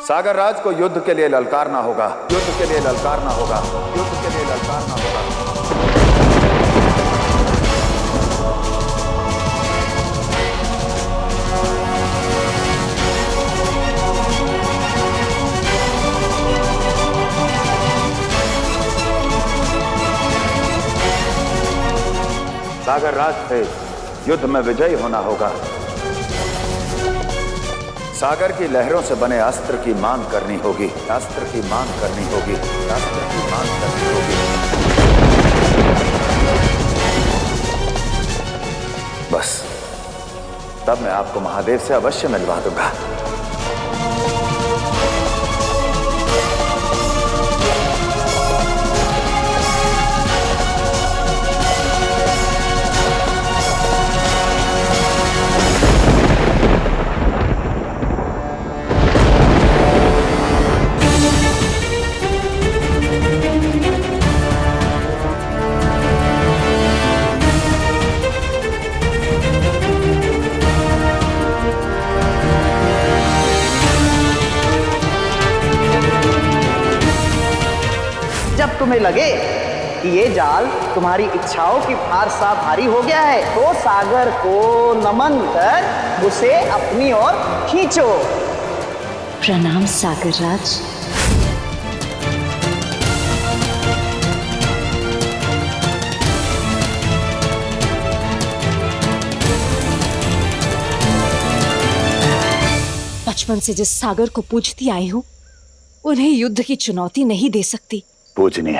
सागर राज को युद्ध के लिए ललकारना होगा, युद्ध के लिए ललकारना होगा, युद्ध के लिए ललकारना होगा। सागर राज से युद्ध में विजयी होना होगा। सागर की लहरों से बने अस्त्र की मांग करनी होगी, अस्त्र की मांग करनी होगी, अस्त्र की मांग करनी होगी। बस तब मैं आपको महादेव से अवश्य मिलवा दूंगा। तुम्हें लगे कि ये जाल तुम्हारी इच्छाओं की भार सा भारी हो गया है तो सागर को नमन कर उसे अपनी ओर खींचो। प्रणाम सागर राज। बचपन से जिस सागर को पूजती आई हूं उन्हें युद्ध की चुनौती नहीं दे सकती। पूजनीय,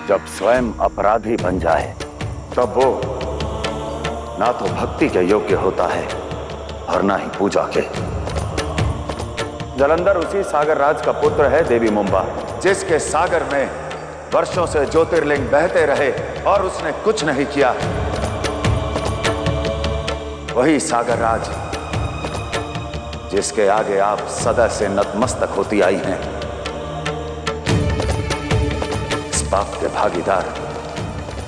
जब स्वयं अपराधी बन जाए तब वो ना तो भक्ति के योग्य होता है और ना ही पूजा के। जलंधर उसी सागर राज का पुत्र है देवी मुंबा, जिसके सागर में वर्षों से ज्योतिर्लिंग बहते रहे और उसने कुछ नहीं किया। वही सागर राज जिसके आगे आप सदा से नतमस्तक होती आई हैं। इस पाप के भागीदार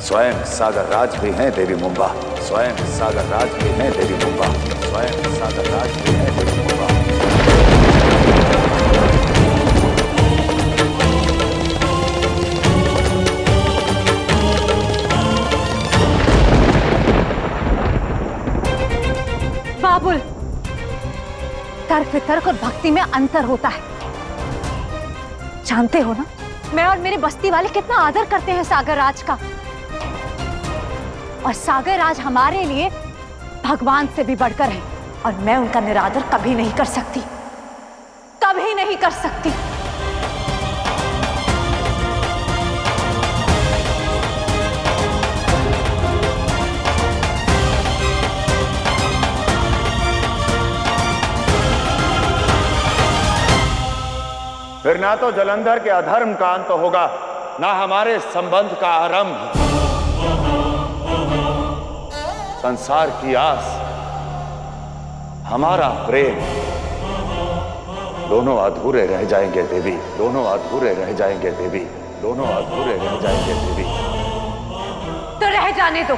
स्वयं सागर राज भी हैं देवी मुंबा, स्वयं सागर राज भी हैं देवी मुंबा, स्वयं सागर राज भी हैं देवी मुंबा। बाबुल, तर्क वितर्क और भक्ति में अंतर होता है। जानते हो ना, मैं और मेरे बस्ती वाले कितना आदर करते हैं सागर राज का। और सागर राज हमारे लिए भगवान से भी बढ़कर है और मैं उनका निरादर कभी नहीं कर सकती, कभी नहीं कर सकती। फिर ना तो जलंधर के अधर्म का अंत होगा, ना हमारे संबंध का आरंभ। संसार की आस, हमारा प्रेम, दोनों अधूरे रह जाएंगे देवी, दोनों अधूरे रह जाएंगे देवी, दोनों अधूरे रह जाएंगे देवी। तो रह जाने दो।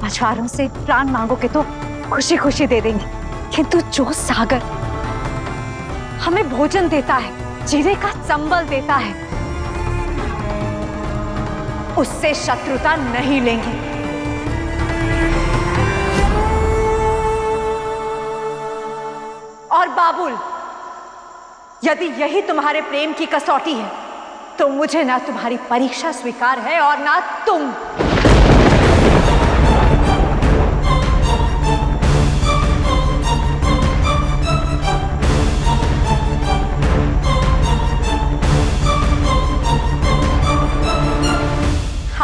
मछुआरों से प्राण मांगोगे तो खुशी खुशी दे देंगे, किंतु जो सागर हमें भोजन देता है, जीने का संबल देता है, उससे शत्रुता नहीं लेंगे। और बाबुल, यदि यही तुम्हारे प्रेम की कसौटी है तो मुझे ना तुम्हारी परीक्षा स्वीकार है और ना तुम।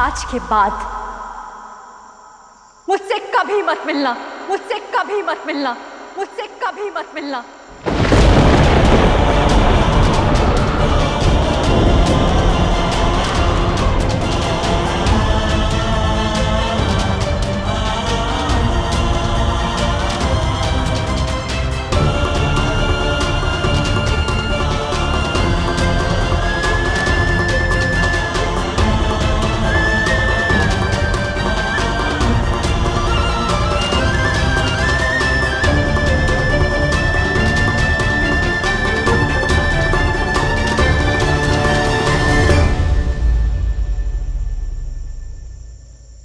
आज के बाद मुझसे कभी मत मिलना, मुझसे कभी मत मिलना, मुझसे कभी मत मिलना।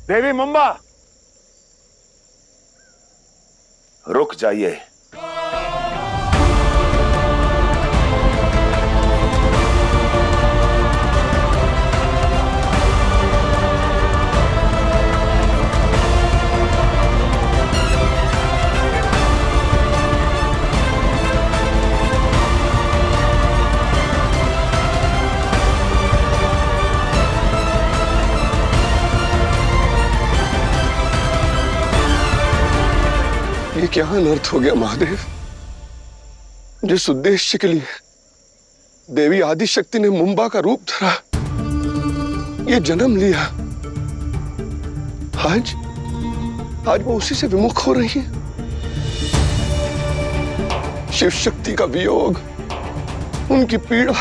देवी मुंबा, रुक जाइए। ये क्या अनर्थ हो गया महादेव? जिस उद्देश्य के लिए देवी आदिशक्ति ने मुंबा का रूप धरा, ये जन्म लिया, आज वो उसी से विमुख हो रही है। शिव शक्ति का वियोग, उनकी पीड़ा,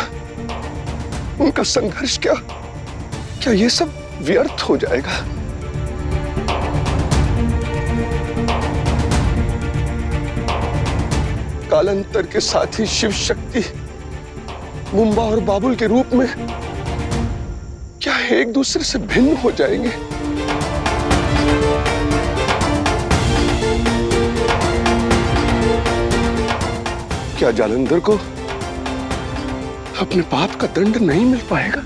उनका संघर्ष, क्या ये सब व्यर्थ हो जाएगा? कालांतर के साथ ही शिव शक्ति मुंबा और बाबुल के रूप में क्या एक दूसरे से भिन्न हो जाएंगे? क्या जालंधर को अपने पाप का दंड नहीं मिल पाएगा?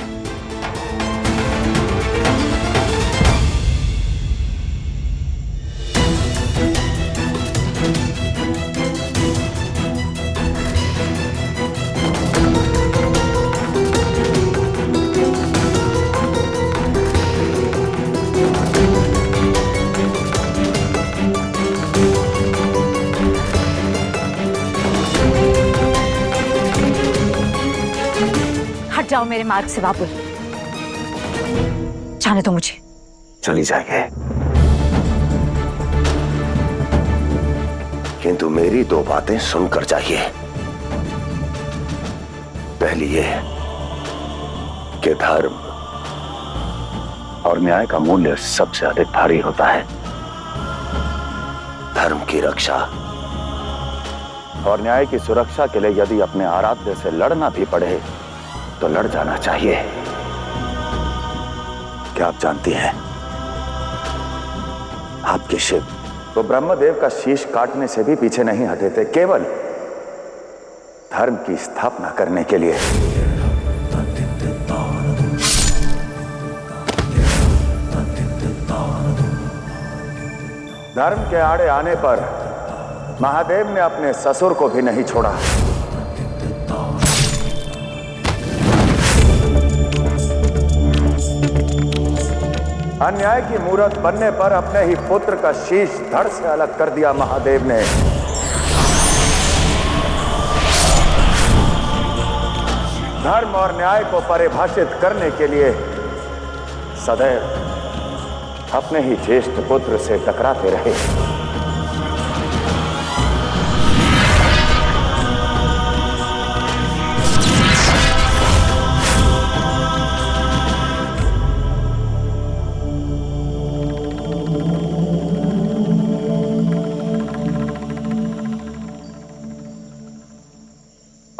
जाओ मेरे मार्ग से बाबुल, जाने दो मुझे। चली जाइए, किंतु मेरी दो बातें सुनकर जाइए। पहली ये कि धर्म और न्याय का मूल्य सबसे अधिक भारी होता है। धर्म की रक्षा और न्याय की सुरक्षा के लिए यदि अपने आराध्य से लड़ना भी पड़े तो लड़ जाना चाहिए। क्या आप जानती हैं, आपके शिव तो ब्रह्मदेव का शीश काटने से भी पीछे नहीं हटे थे, केवल धर्म की स्थापना करने के लिए। धर्म के आड़े आने पर महादेव ने अपने ससुर को भी नहीं छोड़ा। अन्याय की मूरत बनने पर अपने ही पुत्र का शीश धड़ से अलग कर दिया महादेव ने। धर्म और न्याय को परिभाषित करने के लिए सदैव अपने ही ज्येष्ठ पुत्र से टकराते रहे।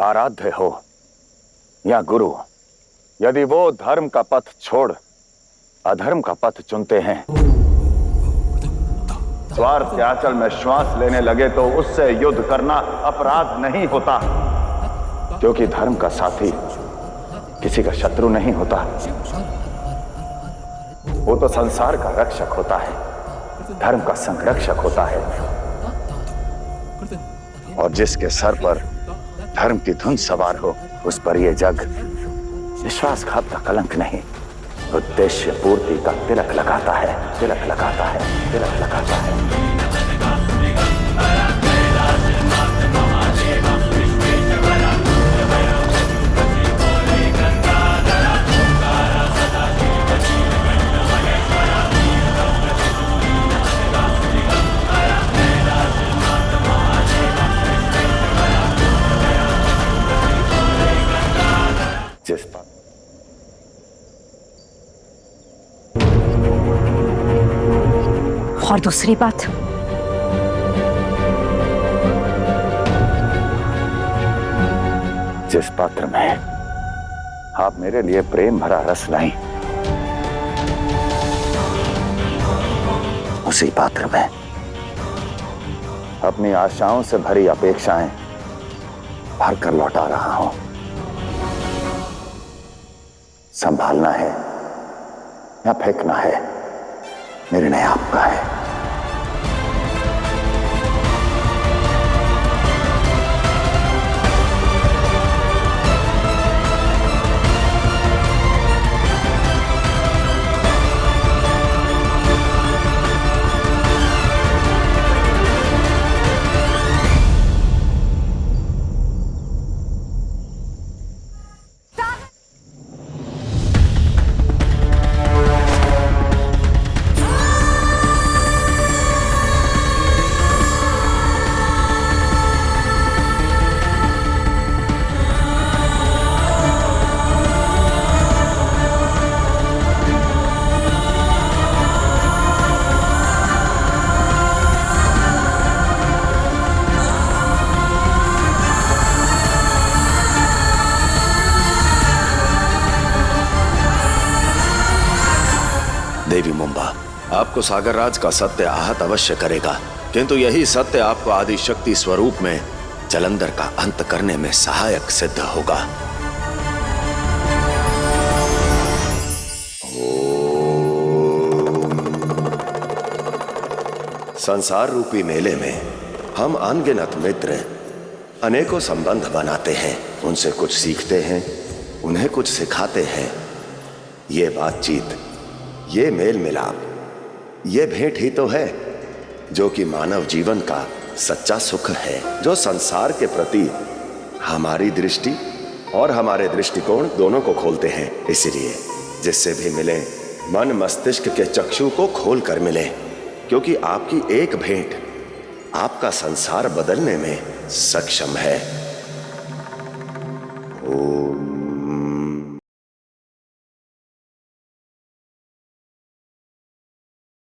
आराध्य हो या गुरु, यदि वो धर्म का पथ छोड़ अधर्म का पथ चुनते हैं, स्वार्थ के आंचल में श्वास लेने लगे तो उससे युद्ध करना अपराध नहीं होता, क्योंकि धर्म का साथी किसी का शत्रु नहीं होता। वो तो संसार का रक्षक होता है, धर्म का संरक्षक होता है। और जिसके सर पर धर्म की धुन सवार हो, उस पर यह जग विश्वासघात का कलंक नहीं, उद्देश्य पूर्ति का तिलक लगाता है, तिलक लगाता है, तिलक लगाता है। और दूसरी बात, जिस पात्र में आप मेरे लिए प्रेम भरा रस लाई, उसी पात्र में अपनी आशाओं से भरी अपेक्षाएं भर कर लौटा रहा हूं। संभालना है या फेंकना है, निर्णय आपका है। देवी मुंबा, आपको सागर राज का सत्य आहत अवश्य करेगा, किंतु यही सत्य आपको आदि शक्ति स्वरूप में जलंधर का अंत करने में सहायक सिद्ध होगा। संसार रूपी मेले में हम अनगिनत मित्र अनेकों संबंध बनाते हैं, उनसे कुछ सीखते हैं, उन्हें कुछ सिखाते हैं। ये बातचीत, ये मेल मिलाप, ये भेंट ही तो है जो कि मानव जीवन का सच्चा सुख है, जो संसार के प्रति हमारी दृष्टि और हमारे दृष्टिकोण दोनों को खोलते हैं। इसलिए जिससे भी मिले मन मस्तिष्क के चक्षु को खोल कर मिले, क्योंकि आपकी एक भेंट आपका संसार बदलने में सक्षम है।